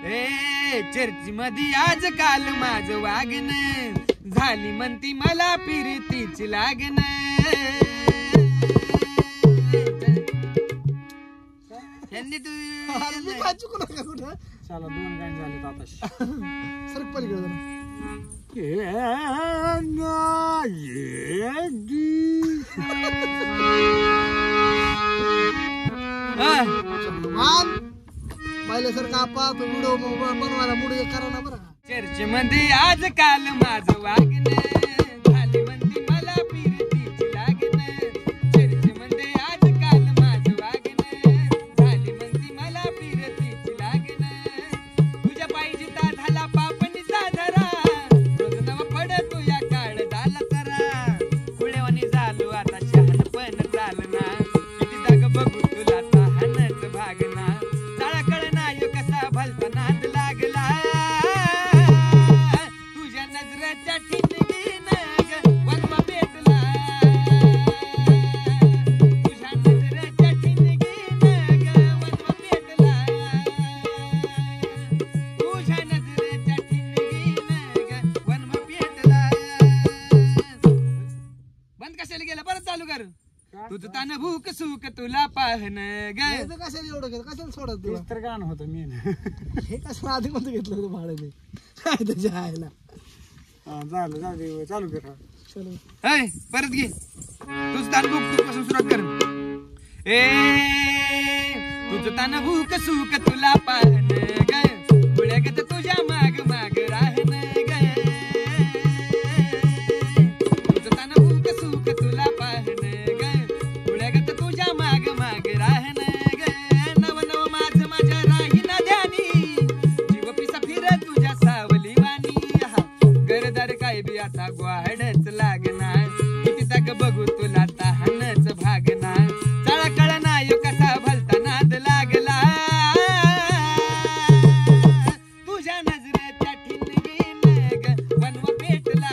ए church मध्ये आज काल माझं वागणं झाली म्हणती मला फिरतीची लागण यांनी तू चला 2 गाणी झाले आता सरक पलीकडे पहिल्यासारखं आपा तो व्हिडिओ बनवायला मुळे करा ना बरं. चर्च मध्ये आज काल माझं वागणं झाली म्हणती मला फिरतीची लागण चर्च मध्ये आज काल माझं वागणं झाली म्हणती मला फिरतीची लागण तुझ्या पाहिजे ता झाला पापणी साधरा रोज नव पडतो या काळ झाला सरा पुळेवानी झालो आता शहाणपण चालना किती दाग बघू तुला तहानच भागना चाळा कळना यो कसा भलता नाद लागला तुझ्या नजरेच्या ठिणगीनं वनवा पेटला तुझ्या नजरेच्या ठिणगीनं वनवा पेटला तुझ्या नजरेच्या ठिणगीनं वनवा पेटला बंद कशाला गेला परत चालू कर तुझं तान भूक सुख तुला पाहणं ग कशाला एवढं केलं कशाला सोडत तुला तर गाणं होतं मी हे कसं आधी कोणतं घेतलं होतं भाडं त्याच्या आईला झालं जाऊ चालू कर चलो हाय परत घे तुझं तान भूक तू पासून सुरुवात कर ए तुझं तान भूक सुख तुला पाहणं ग पुळ्यागत तुझ्या माग माग राहणं ग तुझं तान भूक सुख तुला पाहणं ग पुळ्यागत तुझ्या माग माग राहणं ग नव नव माझं माझ्या राहीना ध्यानी जीव पिसा फिर तुझ्या सावली वाणी गरदार काय बी आता ग्वाडच लागणार किती तक बघू तुला तहानच भागणार चाळा कळना यो कसा भलता नाद लागला तुझ्या नजरेच्या ठिणगीनं ग वनवा पेटला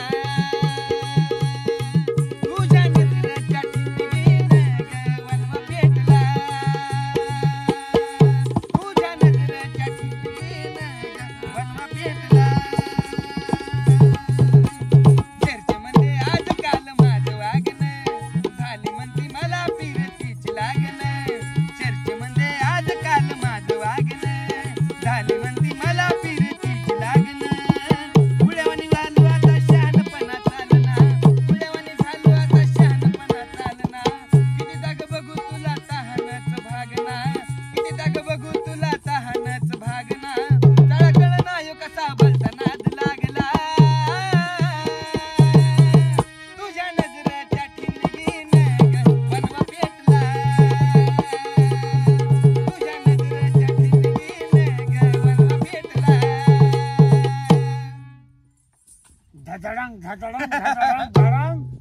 तुझ्या नजरेच्या ठिणगीनं ग वनवा पेटला तुझ्या नजरेच्या ठिणगीनं ग वनवा पेटला चर्चमध्ये आज काल माझं वागणं झाली म्हणती मला फिरतीची लागण चर्चमध्ये आज काल माझं वागणं झाली म्हणती मला फिरतीची लागण पुळेवानी झालो आता शहाणपणा चालना पुळेवानी झालो आता शहाणपणा चालना किती जाग बघू तुला तहानच भागना किती जाग बघू तुला तहानच भागना चाळा कळना यो कसा भलता नाद लागला तुझ्या नजरेच्या ठिणगीनं ग वनवा पेटला तुझ्या नजरेच्या ठिणगीनं ग वनवा पेटला धडधडांग धडधडांग धडधडांग धडांग